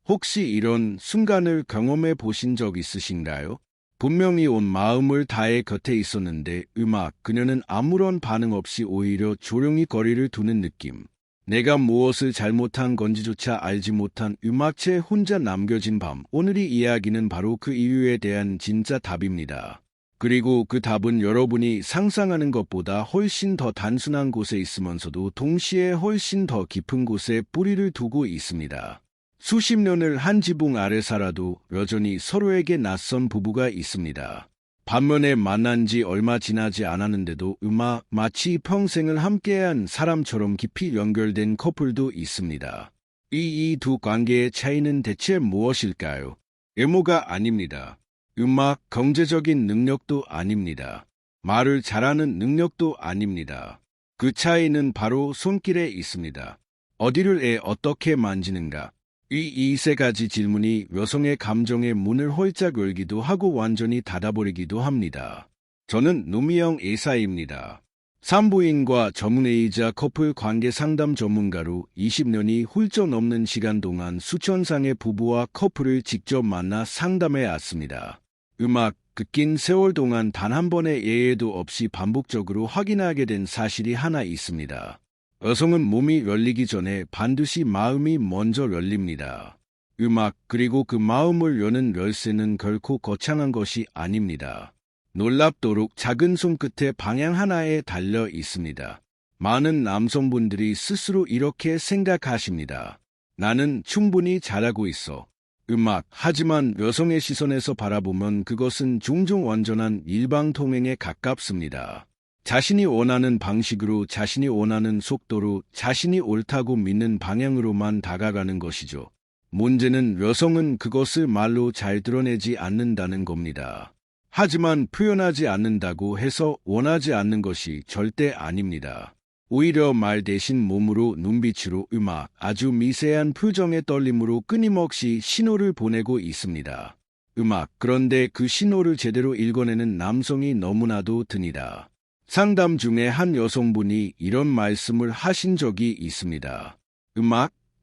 혹시 이런 순간을 경험해 보신 적 있으신가요? 분명히 온 마음을 다해 곁에 있었는데 그녀는 아무런 반응 없이 오히려 조용히 거리를 두는 느낌. 내가 무엇을 잘못한 건지조차 알지 못한 채 혼자 남겨진 밤. 오늘의 이야기는 바로 그 이유에 대한 진짜 답입니다. 그리고 그 답은 여러분이 상상하는 것보다 훨씬 더 단순한 곳에 있으면서도 동시에 훨씬 더 깊은 곳에 뿌리를 두고 있습니다. 수십 년을 한 지붕 아래 살아도 여전히 서로에게 낯선 부부가 있습니다. 반면에 만난 지 얼마 지나지 않았는데도 마치 평생을 함께한 사람처럼 깊이 연결된 커플도 있습니다. 이 두 관계의 차이는 대체 무엇일까요? 외모가 아닙니다. 경제적인 능력도 아닙니다. 말을 잘하는 능력도 아닙니다. 그 차이는 바로 손길에 있습니다. 어디를 어떻게 만지는가? 이 세 가지 질문이 여성의 감정의 문을 활짝 열기도 하고 완전히 닫아버리기도 합니다. 저는 누미영 의사입니다. 산부인과 전문의이자 커플 관계 상담 전문가로 20년이 훌쩍 넘는 시간 동안 수천 쌍의 부부와 커플을 직접 만나 상담해 왔습니다. 그 긴 세월 동안 단 한 번의 예외도 없이 반복적으로 확인하게 된 사실이 하나 있습니다. 여성은 몸이 열리기 전에 반드시 마음이 먼저 열립니다. 그리고 그 마음을 여는 열쇠는 결코 거창한 것이 아닙니다. 놀랍도록 작은 손끝의 방향 하나에 달려 있습니다. 많은 남성분들이 스스로 이렇게 생각하십니다. 나는 충분히 잘하고 있어. 하지만 여성의 시선에서 바라보면 그것은 종종 완전한 일방통행에 가깝습니다. 자신이 원하는 방식으로, 자신이 원하는 속도로, 자신이 옳다고 믿는 방향으로만 다가가는 것이죠. 문제는 여성은 그것을 말로 잘 드러내지 않는다는 겁니다. 하지만 표현하지 않는다고 해서 원하지 않는 것이 절대 아닙니다. 오히려 말 대신 몸으로, 눈빛으로, 아주 미세한 표정의 떨림으로 끊임없이 신호를 보내고 있습니다. 그런데 그 신호를 제대로 읽어내는 남성이 너무나도 드니다. 상담 중에 한 여성분이 이런 말씀을 하신 적이 있습니다.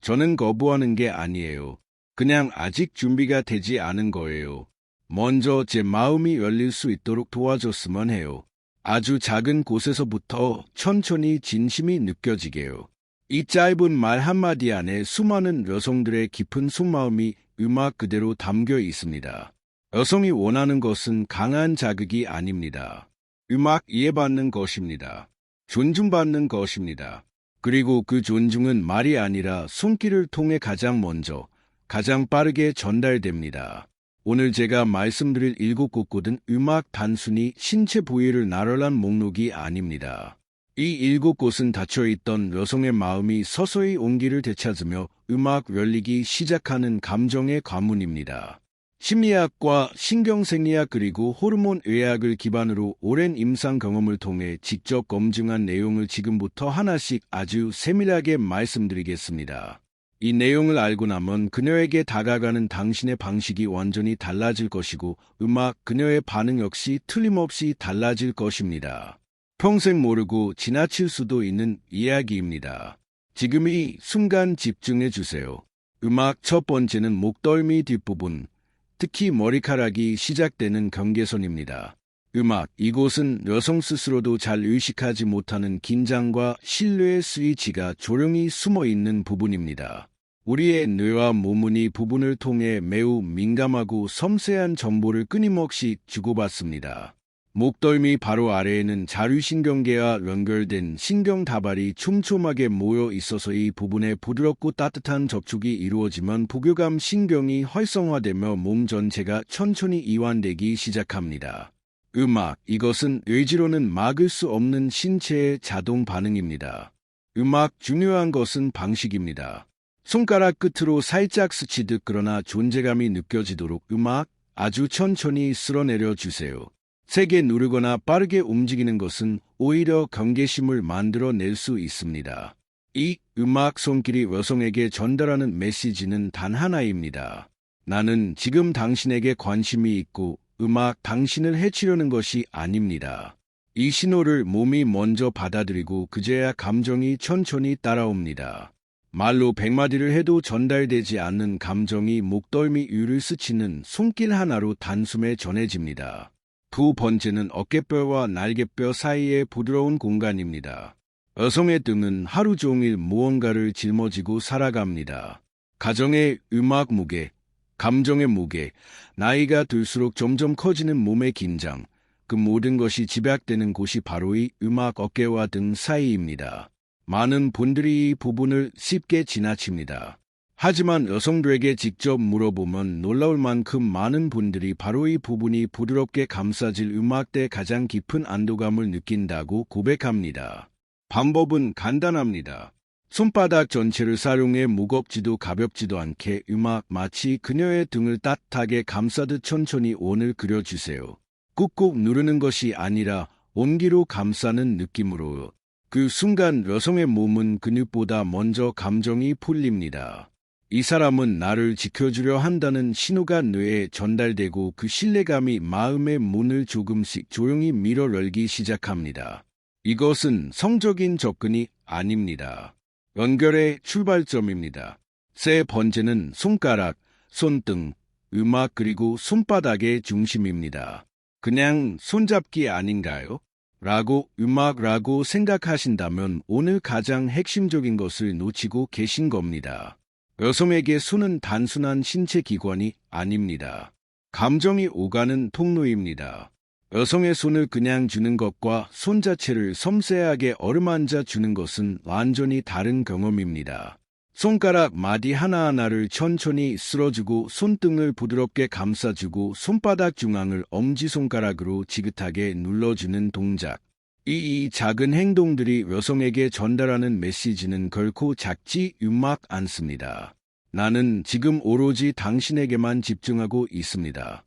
저는 거부하는 게 아니에요. 그냥 아직 준비가 되지 않은 거예요. 먼저 제 마음이 열릴 수 있도록 도와줬으면 해요. 아주 작은 곳에서부터 천천히 진심이 느껴지게요. 이 짧은 말 한마디 안에 수많은 여성들의 깊은 속마음이 그대로 담겨 있습니다. 여성이 원하는 것은 강한 자극이 아닙니다. 이해받는 것입니다. 존중받는 것입니다. 그리고 그 존중은 말이 아니라 손길을 통해 가장 먼저, 가장 빠르게 전달됩니다. 오늘 제가 말씀드릴 7곳은 단순히 신체 부위를 나열한 목록이 아닙니다. 이 7곳은 닫혀있던 여성의 마음이 서서히 온기를 되찾으며 열리기 시작하는 감정의 관문입니다. 심리학과 신경생리학 그리고 호르몬 의학을 기반으로 오랜 임상 경험을 통해 직접 검증한 내용을 지금부터 하나씩 아주 세밀하게 말씀드리겠습니다. 이 내용을 알고 나면 그녀에게 다가가는 당신의 방식이 완전히 달라질 것이고 그녀의 반응 역시 틀림없이 달라질 것입니다. 평생 모르고 지나칠 수도 있는 이야기입니다. 지금 이 순간 집중해 주세요. 첫 번째는 목덜미 뒷부분, 특히 머리카락이 시작되는 경계선입니다. 이곳은 여성 스스로도 잘 의식하지 못하는 긴장과 신뢰의 스위치가 조용히 숨어있는 부분입니다. 우리의 뇌와 몸은 이 부분을 통해 매우 민감하고 섬세한 정보를 끊임없이 주고받습니다. 목덜미 바로 아래에는 자율신경계와 연결된 신경다발이 촘촘하게 모여 있어서 이 부분에 부드럽고 따뜻한 접촉이 이루어지면 부교감 신경이 활성화되며 몸 전체가 천천히 이완되기 시작합니다. 이것은 의지로는 막을 수 없는 신체의 자동 반응입니다. 중요한 것은 방식입니다. 손가락 끝으로 살짝 스치듯 그러나 존재감이 느껴지도록 아주 천천히 쓸어내려 주세요. 세게 누르거나 빠르게 움직이는 것은 오히려 경계심을 만들어낼 수 있습니다. 이 손길이 여성에게 전달하는 메시지는 단 하나입니다. 나는 지금 당신에게 관심이 있고 당신을 해치려는 것이 아닙니다. 이 신호를 몸이 먼저 받아들이고 그제야 감정이 천천히 따라옵니다. 말로 100마디를 해도 전달되지 않는 감정이 목덜미 위를 스치는 손길 하나로 단숨에 전해집니다. 두 번째는 어깨뼈와 날개뼈 사이의 부드러운 공간입니다. 여성의 등은 하루 종일 무언가를 짊어지고 살아갑니다. 가정의 음악 무게, 감정의 무게, 나이가 들수록 점점 커지는 몸의 긴장, 그 모든 것이 집약되는 곳이 바로 이 음악 어깨와 등 사이입니다. 많은 분들이 이 부분을 쉽게 지나칩니다. 하지만 여성들에게 직접 물어보면 놀라울 만큼 많은 분들이 바로 이 부분이 부드럽게 감싸질 음악대 가장 깊은 안도감을 느낀다고 고백합니다. 방법은 간단합니다. 손바닥 전체를 사용해 무겁지도 가볍지도 않게 마치 그녀의 등을 따뜻하게 감싸듯 천천히 원을 그려주세요. 꾹꾹 누르는 것이 아니라 온기로 감싸는 느낌으로요. 그 순간 여성의 몸은 근육보다 먼저 감정이 풀립니다. 이 사람은 나를 지켜주려 한다는 신호가 뇌에 전달되고 그 신뢰감이 마음의 문을 조금씩 조용히 밀어 열기 시작합니다. 이것은 성적인 접근이 아닙니다. 연결의 출발점입니다. 세 번째는 손가락, 손등, 음악 그리고 손바닥의 중심입니다. 그냥 손잡기 아닌가요? 라고 음악라고 생각하신다면 오늘 가장 핵심적인 것을 놓치고 계신 겁니다. 여성에게 손은 단순한 신체 기관이 아닙니다. 감정이 오가는 통로입니다. 여성의 손을 그냥 주는 것과 손 자체를 섬세하게 어루만져 주는 것은 완전히 다른 경험입니다. 손가락 마디 하나하나를 천천히 쓸어주고 손등을 부드럽게 감싸주고 손바닥 중앙을 엄지손가락으로 지긋하게 눌러주는 동작. 이 작은 행동들이 여성에게 전달하는 메시지는 결코 작지 않습니다. 나는 지금 오로지 당신에게만 집중하고 있습니다.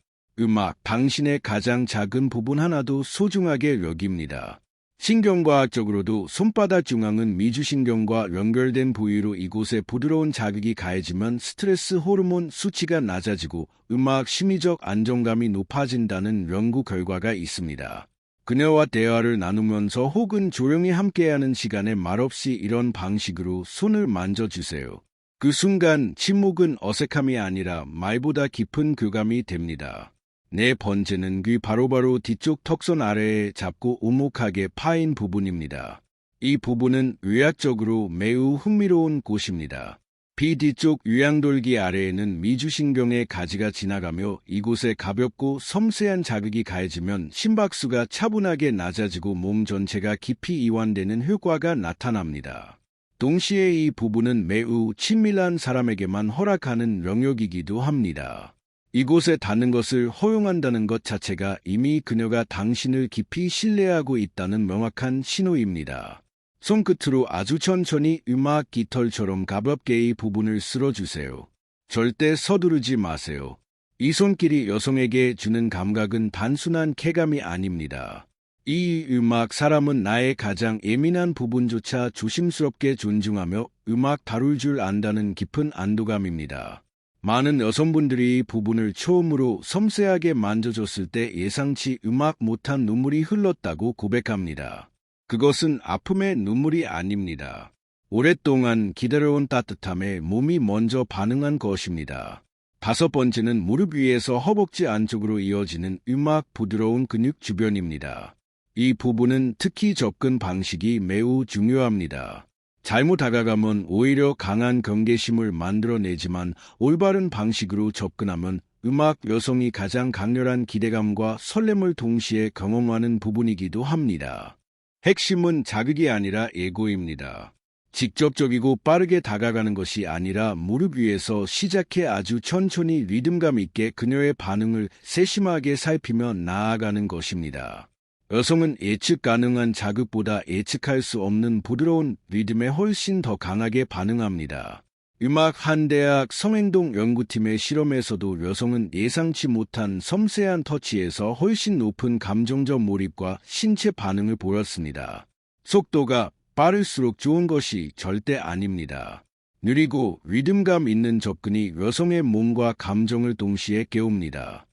당신의 가장 작은 부분 하나도 소중하게 여깁니다. 신경과학적으로도 손바닥 중앙은 미주신경과 연결된 부위로 이곳에 부드러운 자극이 가해지면 스트레스 호르몬 수치가 낮아지고 심리적 안정감이 높아진다는 연구 결과가 있습니다. 그녀와 대화를 나누면서 혹은 조용히 함께하는 시간에 말없이 이런 방식으로 손을 만져주세요. 그 순간 침묵은 어색함이 아니라 말보다 깊은 교감이 됩니다. 네 번째는 귀 바로바로 뒤쪽 턱선 아래에 잡고 오목하게 파인 부분입니다. 이 부분은 의학적으로 매우 흥미로운 곳입니다. 귀 뒤쪽 위양돌기 아래에는 미주신경의 가지가 지나가며 이곳에 가볍고 섬세한 자극이 가해지면 심박수가 차분하게 낮아지고 몸 전체가 깊이 이완되는 효과가 나타납니다. 동시에 이 부분은 매우 친밀한 사람에게만 허락하는 영역이기도 합니다. 이곳에 닿는 것을 허용한다는 것 자체가 이미 그녀가 당신을 깊이 신뢰하고 있다는 명확한 신호입니다. 손끝으로 아주 천천히 깃털처럼 가볍게 이 부분을 쓸어주세요. 절대 서두르지 마세요. 이 손길이 여성에게 주는 감각은 단순한 쾌감이 아닙니다. 이 사람은 나의 가장 예민한 부분조차 조심스럽게 존중하며 다룰 줄 안다는 깊은 안도감입니다. 많은 여성분들이 이 부분을 처음으로 섬세하게 만져줬을 때 예상치 못한 눈물이 흘렀다고 고백합니다. 그것은 아픔의 눈물이 아닙니다. 오랫동안 기다려온 따뜻함에 몸이 먼저 반응한 것입니다. 다섯 번째는 무릎 위에서 허벅지 안쪽으로 이어지는 부드러운 근육 주변입니다. 이 부분은 특히 접근 방식이 매우 중요합니다. 잘못 다가가면 오히려 강한 경계심을 만들어내지만 올바른 방식으로 접근하면 여성이 가장 강렬한 기대감과 설렘을 동시에 경험하는 부분이기도 합니다. 핵심은 자극이 아니라 예고입니다. 직접적이고 빠르게 다가가는 것이 아니라 무릎 위에서 시작해 아주 천천히 리듬감 있게 그녀의 반응을 세심하게 살피며 나아가는 것입니다. 여성은 예측 가능한 자극보다 예측할 수 없는 부드러운 리듬에 훨씬 더 강하게 반응합니다. 한대학 성행동 연구팀의 실험에서도 여성은 예상치 못한 섬세한 터치에서 훨씬 높은 감정적 몰입과 신체 반응을 보였습니다. 속도가 빠를수록 좋은 것이 절대 아닙니다. 느리고 리듬감 있는 접근이 여성의 몸과 감정을 동시에 깨웁니다.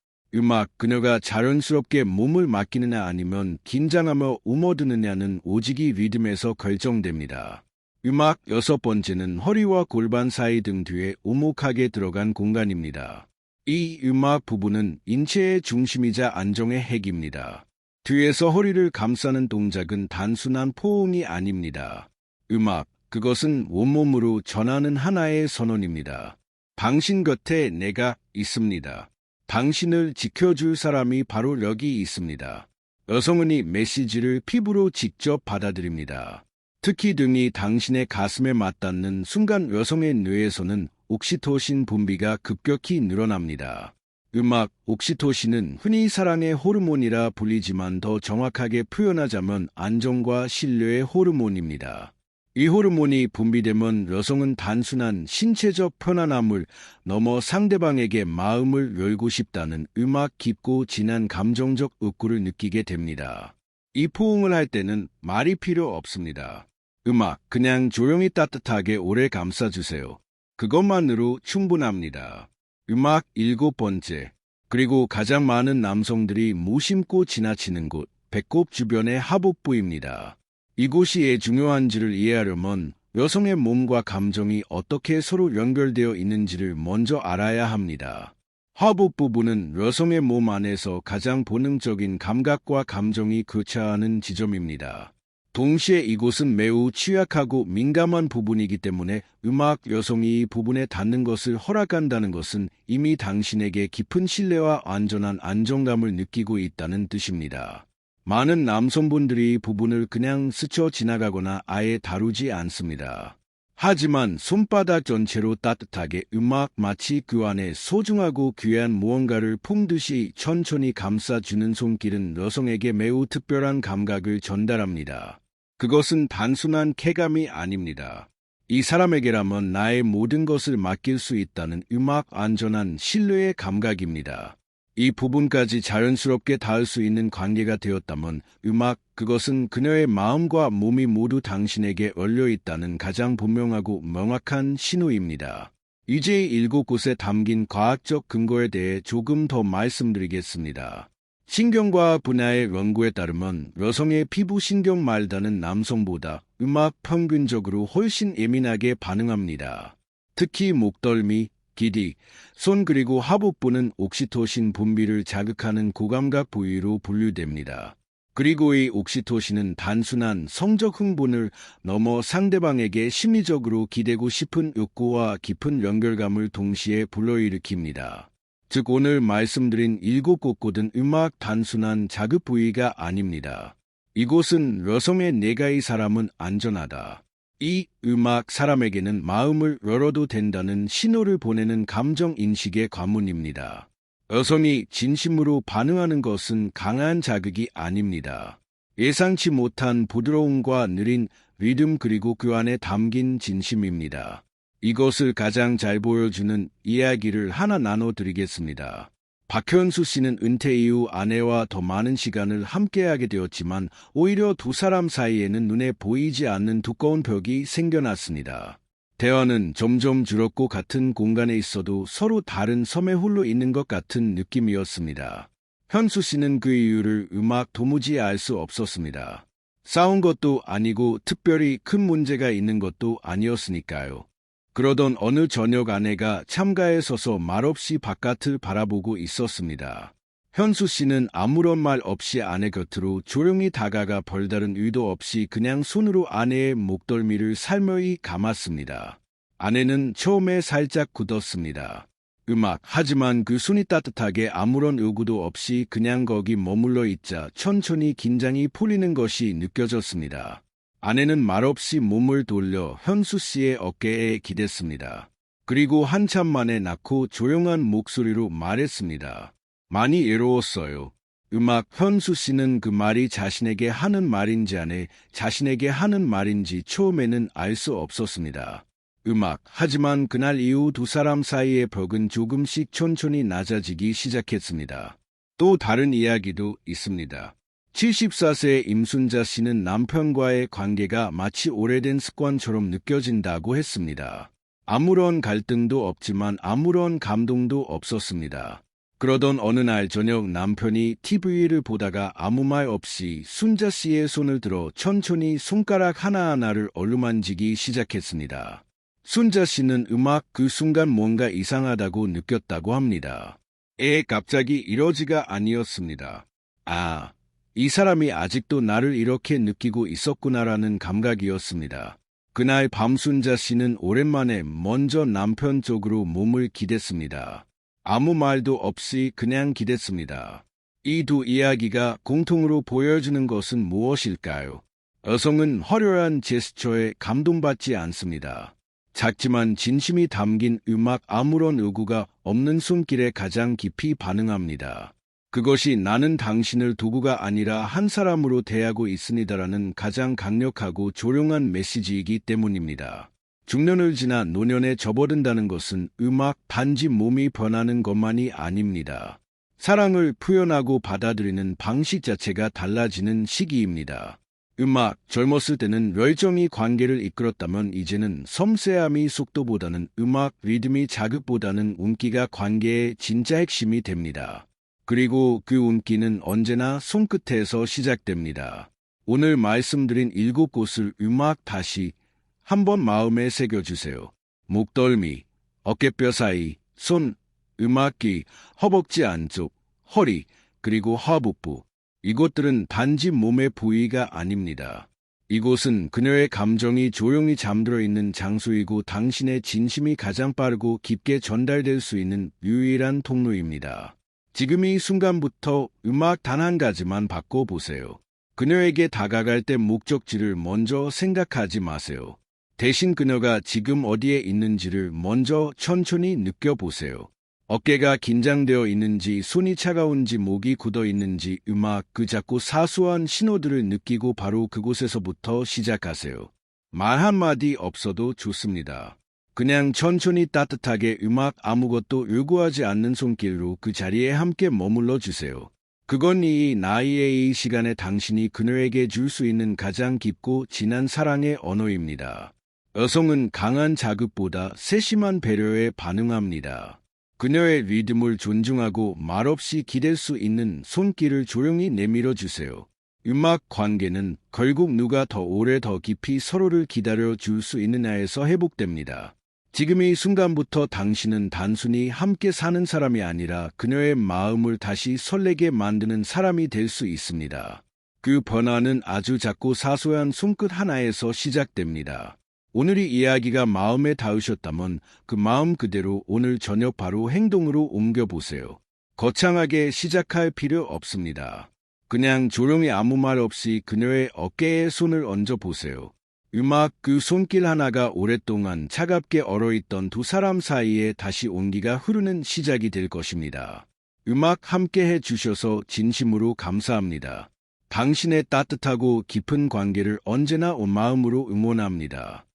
그녀가 자연스럽게 몸을 맡기느냐 아니면 긴장하며 움어드느냐는 오직 이 리듬에서 결정됩니다. 음악 여섯 번째는 허리와 골반 사이 등 뒤에 오목하게 들어간 공간입니다. 이 음악 부분은 인체의 중심이자 안정의 핵입니다. 뒤에서 허리를 감싸는 동작은 단순한 포옹이 아닙니다. 음악, 그것은 온몸으로 전하는 하나의 선언입니다. 당신 곁에 내가 있습니다. 당신을 지켜줄 사람이 바로 여기 있습니다. 여성은 이 메시지를 피부로 직접 받아들입니다. 특히 등이 당신의 가슴에 맞닿는 순간 여성의 뇌에서는 옥시토신 분비가 급격히 늘어납니다. 음악, 옥시토신은 흔히 사랑의 호르몬이라 불리지만 더 정확하게 표현하자면 안정과 신뢰의 호르몬입니다. 이 호르몬이 분비되면 여성은 단순한 신체적 편안함을 넘어 상대방에게 마음을 열고 싶다는 음악 깊고 진한 감정적 욕구를 느끼게 됩니다. 이 포옹을 할 때는 말이 필요 없습니다. 음악, 그냥 조용히 따뜻하게 오래 감싸주세요. 그것만으로 충분합니다. 음악 일곱 번째, 그리고 가장 많은 남성들이 무심코 지나치는 곳, 배꼽 주변의 하복부입니다. 이곳이 왜 중요한지를 이해하려면 여성의 몸과 감정이 어떻게 서로 연결되어 있는지를 먼저 알아야 합니다. 하복 부분은 여성의 몸 안에서 가장 본능적인 감각과 감정이 교차하는 지점입니다. 동시에 이곳은 매우 취약하고 민감한 부분이기 때문에 음악 여성이 이 부분에 닿는 것을 허락한다는 것은 이미 당신에게 깊은 신뢰와 완전한 안정감을 느끼고 있다는 뜻입니다. 많은 남성분들이 이 부분을 그냥 스쳐 지나가거나 아예 다루지 않습니다. 하지만 손바닥 전체로 따뜻하게 음악, 마치 그 안에 소중하고 귀한 무언가를 품듯이 천천히 감싸주는 손길은 여성에게 매우 특별한 감각을 전달합니다. 그것은 단순한 쾌감이 아닙니다. 이 사람에게라면 나의 모든 것을 맡길 수 있다는 음악 안전한 신뢰의 감각입니다. 이 부분까지 자연스럽게 닿을 수 있는 관계가 되었다면 음악, 그것은 그녀의 마음과 몸이 모두 당신에게 열려 있다는 가장 분명하고 명확한 신호입니다. 이제 일곱 곳에 담긴 과학적 근거에 대해 조금 더 말씀드리겠습니다. 신경과학 분야의 연구에 따르면 여성의 피부 신경 말다는 남성보다 음악 평균적으로 훨씬 예민하게 반응합니다. 특히 목덜미, 기디, 손 그리고 하복부는 옥시토신 분비를 자극하는 고감각 부위로 분류됩니다. 그리고 이 옥시토신은 단순한 성적 흥분을 넘어 상대방에게 심리적으로 기대고 싶은 욕구와 깊은 연결감을 동시에 불러일으킵니다. 즉 오늘 말씀드린 일곱 곳곳은 음악 단순한 자극 부위가 아닙니다. 이곳은 여성의 내가 이 사람은 안전하다. 이 음악 사람에게는 마음을 열어도 된다는 신호를 보내는 감정인식의 관문입니다. 여성이 진심으로 반응하는 것은 강한 자극이 아닙니다. 예상치 못한 부드러움과 느린 리듬 그리고 그 안에 담긴 진심입니다. 이것을 가장 잘 보여주는 이야기를 하나 나눠드리겠습니다. 박현수 씨는 은퇴 이후 아내와 더 많은 시간을 함께하게 되었지만 오히려 두 사람 사이에는 눈에 보이지 않는 두꺼운 벽이 생겨났습니다. 대화는 점점 줄었고 같은 공간에 있어도 서로 다른 섬에 홀로 있는 것 같은 느낌이었습니다. 현수 씨는 그 이유를 음악 도무지 알 수 없었습니다. 싸운 것도 아니고 특별히 큰 문제가 있는 것도 아니었으니까요. 그러던 어느 저녁 아내가 창가에 서서 말없이 바깥을 바라보고 있었습니다. 현수 씨는 아무런 말 없이 아내 곁으로 조용히 다가가 별다른 의도 없이 그냥 손으로 아내의 목덜미를 살며시 감았습니다. 아내는 처음에 살짝 굳었습니다. 하지만 그 손이 따뜻하게 아무런 요구도 없이 그냥 거기 머물러 있자 천천히 긴장이 풀리는 것이 느껴졌습니다. 아내는 말없이 몸을 돌려 현수 씨의 어깨에 기댔습니다. 그리고 한참 만에 낳고 조용한 목소리로 말했습니다. 많이 외로웠어요. 현수 씨는 그 말이 자신에게 하는 말인지 아내 자신에게 하는 말인지 처음에는 알 수 없었습니다. 하지만 그날 이후 두 사람 사이의 벽은 조금씩 천천히 낮아지기 시작했습니다. 또 다른 이야기도 있습니다. 74세의 임순자 씨는 남편과의 관계가 마치 오래된 습관처럼 느껴진다고 했습니다. 아무런 갈등도 없지만 아무런 감동도 없었습니다. 그러던 어느 날 저녁 남편이 TV를 보다가 아무 말 없이 순자 씨의 손을 들어 천천히 손가락 하나하나를 어루만지기 시작했습니다. 순자 씨는 그 순간 뭔가 이상하다고 느꼈다고 합니다. 갑자기 이러지가 아니었습니다. 아, 이 사람이 아직도 나를 이렇게 느끼고 있었구나라는 감각이었습니다. 그날 밤 순자 씨는 오랜만에 먼저 남편 쪽으로 몸을 기댔습니다. 아무 말도 없이 그냥 기댔습니다. 이 두 이야기가 공통으로 보여주는 것은 무엇일까요? 여성은 화려한 제스처에 감동받지 않습니다. 작지만 진심이 담긴 아무런 의구가 없는 손길에 가장 깊이 반응합니다. 그것이 나는 당신을 도구가 아니라 한 사람으로 대하고 있습니다라는 가장 강력하고 조용한 메시지이기 때문입니다. 중년을 지나 노년에 접어든다는 것은 단지 몸이 변하는 것만이 아닙니다. 사랑을 표현하고 받아들이는 방식 자체가 달라지는 시기입니다. 젊었을 때는 열정이 관계를 이끌었다면 이제는 섬세함이 속도보다는 리듬이 자극보다는 운기가 관계의 진짜 핵심이 됩니다. 그리고 그 운기는 언제나 손끝에서 시작됩니다. 오늘 말씀드린 7곳을 다시 한번 마음에 새겨주세요. 목덜미, 어깨뼈 사이, 손, 귀, 허벅지 안쪽, 허리, 그리고 하복부. 이곳들은 단지 몸의 부위가 아닙니다. 이곳은 그녀의 감정이 조용히 잠들어 있는 장소이고 당신의 진심이 가장 빠르고 깊게 전달될 수 있는 유일한 통로입니다. 지금 이 순간부터 단 한 가지만 바꿔보세요. 그녀에게 다가갈 때 목적지를 먼저 생각하지 마세요. 대신 그녀가 지금 어디에 있는지를 먼저 천천히 느껴보세요. 어깨가 긴장되어 있는지, 손이 차가운지, 목이 굳어 있는지, 그 작고 사소한 신호들을 느끼고 바로 그곳에서부터 시작하세요. 말 한마디 없어도 좋습니다. 그냥 천천히 따뜻하게 아무것도 요구하지 않는 손길로 그 자리에 함께 머물러 주세요. 그건 이 나이의 이 시간에 당신이 그녀에게 줄 수 있는 가장 깊고 진한 사랑의 언어입니다. 여성은 강한 자극보다 세심한 배려에 반응합니다. 그녀의 리듬을 존중하고 말없이 기댈 수 있는 손길을 조용히 내밀어 주세요. 관계는 결국 누가 더 오래 더 깊이 서로를 기다려 줄 수 있느냐에서 회복됩니다. 지금 이 순간부터 당신은 단순히 함께 사는 사람이 아니라 그녀의 마음을 다시 설레게 만드는 사람이 될 수 있습니다. 그 변화는 아주 작고 사소한 손끝 하나에서 시작됩니다. 오늘 이 이야기가 마음에 닿으셨다면 그 마음 그대로 오늘 저녁 바로 행동으로 옮겨보세요. 거창하게 시작할 필요 없습니다. 그냥 조용히 아무 말 없이 그녀의 어깨에 손을 얹어보세요. 그 손길 하나가 오랫동안 차갑게 얼어있던 두 사람 사이에 다시 온기가 흐르는 시작이 될 것입니다. 함께 해주셔서 진심으로 감사합니다. 당신의 따뜻하고 깊은 관계를 언제나 온 마음으로 응원합니다.